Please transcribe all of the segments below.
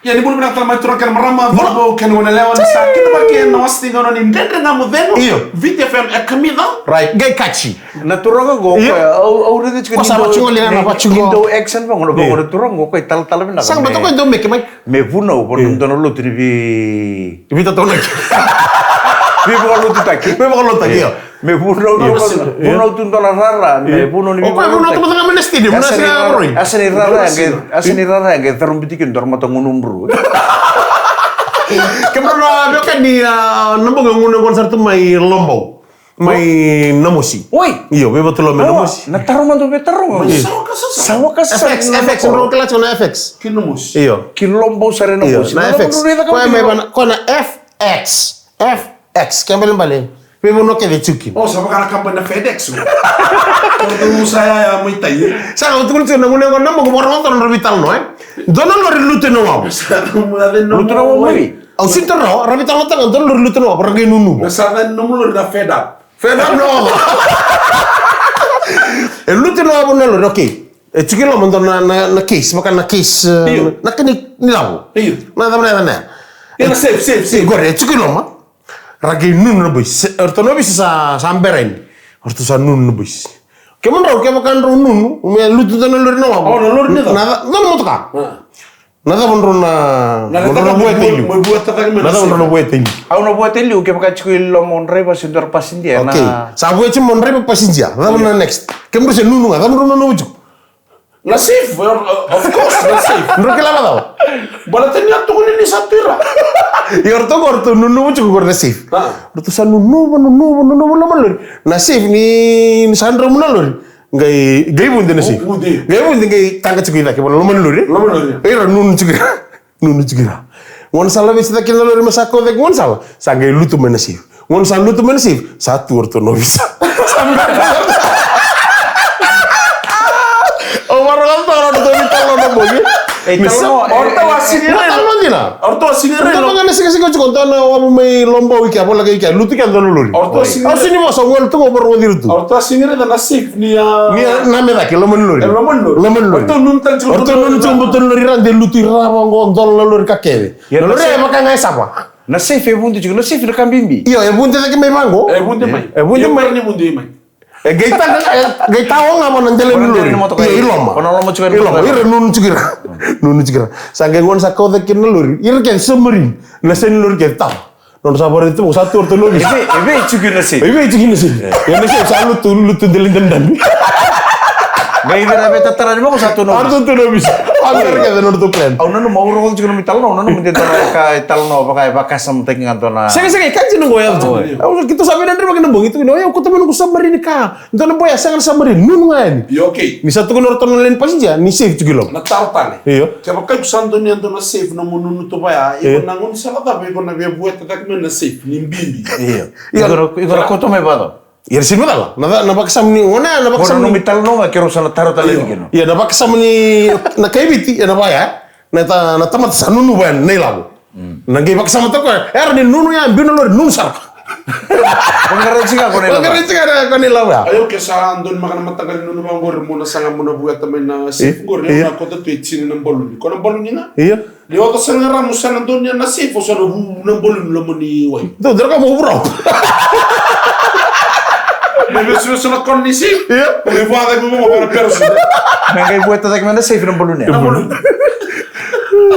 Yani bulu bina tama tura kan marama volbo kan wona lewan sa kita pakai nosti ngono ni ndende ngamu deno vite fem e kamida right gay kachi na turanga go ko au de ko sama chungoli na pa chungo do action bang go turanga ko tal bina sang beto ko do make me vuno por dono lo trivi vita to nak vi lo tutaki me vuno tu dono rara me vuno ni ko vuno tu tanga menesti di mana sira roi asani rara yang terum bitikin dorma to ngunumbru kemana do kan di nambo ngunu konser tu mai lombo mai namosi iyo be betul mai namosi na taruma do be taruma sawa ka FX ro kala chona FX kinamos iyo kilombo sare namosi na FX ko na FX kembali balik be mo no ke de chuki sama kana kampanye FedEx kalau saya ya muita ye sa ko tu na ngune ko nambo ko borno to no vital no dono lo rilute no wa lutu no mai au sinto no ravital no tan dono lo rilute no pergi nunu sa no mo da feda no e lute no abo no lo okay e chuki lo mondo na case makan na case na kani ni lawo na da ya safe gore chuki lo ma ragi nunu boys orto no bisa samberen orto sa nunu boys kemon raw ke makan ro nunu me lutu dono lo no abo no lo ni nada no mo ka nada bonro na bueteli nada bonro na bueteli au no bueteli o ke maka chukil lo monre ba sindor pasindia na okay sa buetchi monre ba pasindia nada bonro next kemro se nunu nada bonro no uju la safe of course la safe ndro ke lava daw bala tenia to ni satira gorto nunu uju gorda safe orto sa nunu lo malor na safe ni sandro mo nalor ngay bunde na safe ngay bunde ngay tanga chukila ke lo malor era nunu chukira won sala wis ta kinalo re masako de won sala sa ngay lutu mena safe won sa lutu mena safe satu orto no bisa orta wasinire lo ngana sika kontana wa mai lomba wiki apa lagi iki lutu kan dono lori orta wasinire au sini mo so ngol tu ngobor ngodi rutu orta wasinire da nasif ni na me da ke lo mon lori orta nun tan betul lori ran de lutu rawa ngondol lori kakebe lori maka ngai sapa na safe bunde juga na safe na kambimbi iyo e bunde da ke mai mango bunde mai ni bunde mai gaita nga mo nandele lori iloma lomo juga ire nunu cikira sange ngon sakau de kin lori ire ken semeri na sen lori ke ta non sabor itu satu orto lori ebe cikina sih ya nasi salu tu delin dendan gai vera beta tarani mo satu no arto tu no bisa agar ke no tu plan au nanu mau ro cikina mital no nanu minta ka ital no pakai something ngantona sege kan jino goyal tu kita sabi nanti makin nembong itu no ya aku temen ku samari ni ka ntona boya sangan samari nunu ngani okay ni satu kono orto len pasinja ni safe cikilo na tartane iyo kaya kai santo ni ando na safe no mununu to baya iko nangon sala ta be kona be bueta tak men na safe ni mbimbi igora koto me bado ya sin madala na bakasam ni ona na bakasam no mital no kero sana taro tale ngeno ya na bakasam ni na kaibiti ya na baya na tamat sanunu ban nei lago na ngai bakasam to ko ni nunu ya bino lor nun sar Penggerencingan ko ni lawa ayo ke sa andon makan matagal nunu bang gor mo na sanga mo na bueta men na safe gor na ko to itsin ng bolon ko na bolon niya iya di wato sanga ramu sana andon niya na safe o sa no ng bolon lo mo ni way to dra ka mo bro Mas sono connessi? Iya. Come fate come per persone? Nangay buat tatak mana safe ng balon ya.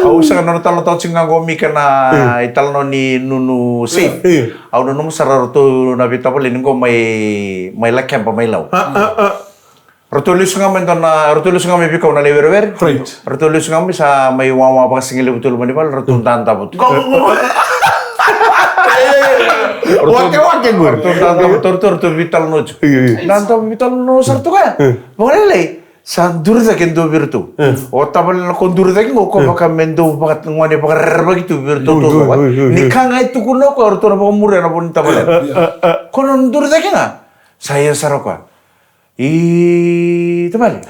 Au sa no talo to cinga gomi kana ital no ni nunu safe. Au no mo sarar to na bita pala ningo may lakem pa may law. Rotulis nga man na rotulis nga may bikaw na lewer. Rotulis nga may sa may wawa pa singil betul man pal rotuntan tapot. Wake gue. Tur vital nojo. Nanta vital no sartu ka. Boleh sandur sa kendo virtu. O tabal na kondur sa kendo ko baka mendo baka ngwane baka begitu virtu to. Nikang itu kuno ko orto na baka mure na pun tabal. Kono ndur sa kena. Saya saroka. Tabal.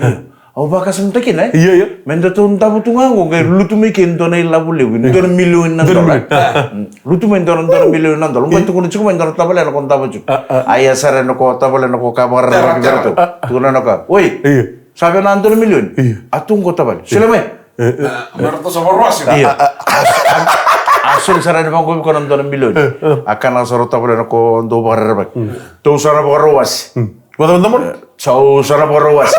Au baka samtakin Iya. Mendo tun tabu tungango kay lutu mikin to na ilabu lewi. Ndo milyon nan dolar. Lutu men dolar milyon nan dolar. Bantu kuno cuma mendo tabale na konta baju. Aya sare no ko tabale no ko kabar na gitu. Tuna no ka. Oi. Sabi na 2 milyon. Atung ko tabale. Sila me. Meron to sa Borwas. Iya. Asul sarani bang ko kono don milon. Akan ang sarota pala ko do barabak. To sara barawas. Teman-teman. Sau sara barawas.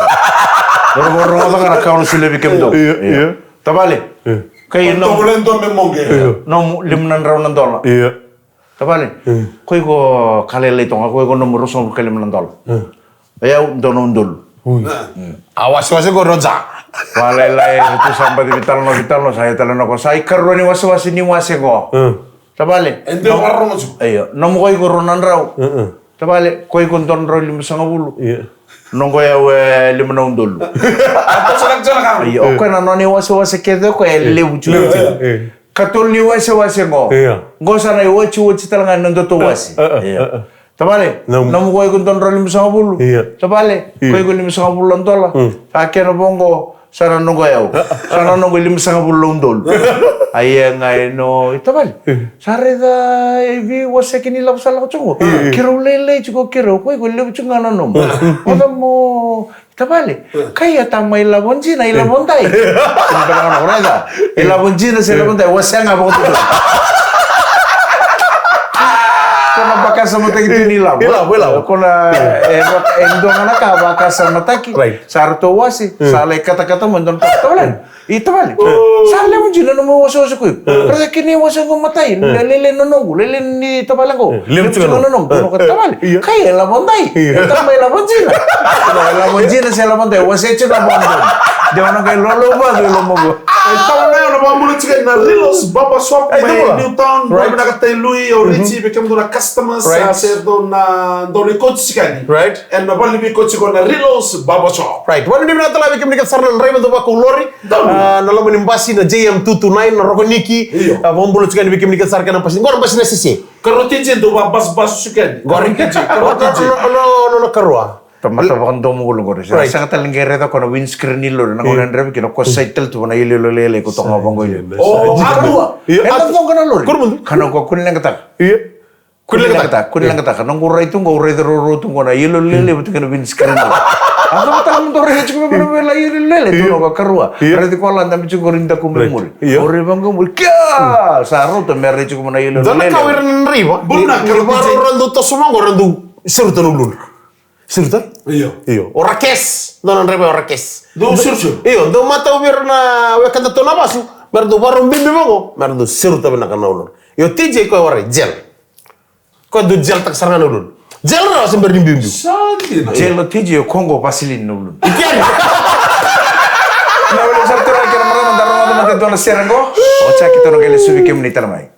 Barawas kan akaun sile bikem do. Iya. Tabale. Kay No bulan to memonge. no limnan raw nan dola. Iya. Tabale. Koy ko kalele to koy ko nomor so kalim nan dola. Ayaw donon dol. Awas-awas ko roja. Walelai itu sampai di vital no saya talan ko sai karro ni was ni wase ko. Tabale. Ende warro mo su. Ayo, nom koy ko ronan raw. Tabale, koy ko don raw 5,000. Iya. Nongo ya 5 dol. Ato sa nagjalan. Ayo, ko na no ni was kedo ko lewu chu. Katol ni was ko. Iya. Go sana iwachu talangan ndo to was. Iya. Tabale, nom koy ko don raw 5,000. Iya. Tabale, koy ko 5,000 dola. Akena bongo sana nongo yaw. Sana nongo 5,000 dol. Ay ngay no itabal. Sare da vi wase kini lab sala ko chungo. Kiro lele chugo kiro ko le chunga na no. Oda mo itabale. Kaya tamay labonji na ilabonday. Kumpara na oreda. Ilabonji na sila bonday wase nga bo. Kona baka sa mataki tinilab. Ilab. Kona endo nga ka baka sa mataki. Right. Sarto wasi. Salay kata-kata mo don pagtawalan. Ito bali. Sala mo dyan na mawaso ko. Pero kini waso ko matay. Lele nonong. Lele ni tabalang ko. Lim chuga nonong. Dono ka tabali. Kaya labon tay. Ito may labon dyan. Labon dyan na siya labon tay. Wasi ito labon dyan. Di ako nang kay lolo ba? Lolo mo ba? Tahu na yun, nabamulat siya na Rilos, Baba Swap, may Newtown, Right. may nakatay Louis, o Richie, become doon na customers, Right. sir doon na coach siya ni. Right. And nabali coach ko na Rilos, Baba Swap. Right. Wani di na talaga kim nikat sarnan rayba do ba ko lori. Nalaman imbasi na JM229 na Rokoniki. Bombulo tsika ni bikim nikat sarkan ang pasin. Gor basi na sisi. Karotijin doon ba bas-bas siya ni. Karotijin. No karwa. Tama-tama kan domo gulong ko rin. Right. Sa katalingere to ko na windscreen nilo na ko nandre kino ko cycle to na ililolele ko to ngabang ko yun. Oh, ano? Eto to ko na lori. Kurmun. Kanang ko kunin kata. Iya. Kunin kata. Kanang ko ray tung ko ray ro tung ko na ilolele buti kana windscreen. Ako matalam to ray ko ba la ilolele to ko karua. Ray ko lan dami ko rinda ko memori. Ore bang ko mul kya. Saro to mere ko na ilolele. Dana kawiran riba. Bulna, Karotijin. Randu to sumango randu. Surta nulun. Surta? Iyo. Ora kes. Donan reba ora kes. Doon sir. Iyo, do mata ubir na wekanda to na basu. Merdu barum bimbi mongo. Merdu surta bena kana ulur. Yo TJ ko wara gel. Ko do gel tak saranga ulur. Gel ra sember bimbi. Santi na. Jelo tiji Kongo pasilin nulun. Ikan. Na wala sa tira kira marama darama na dito na serango. O cha kita no gele subi kem ni tarmai.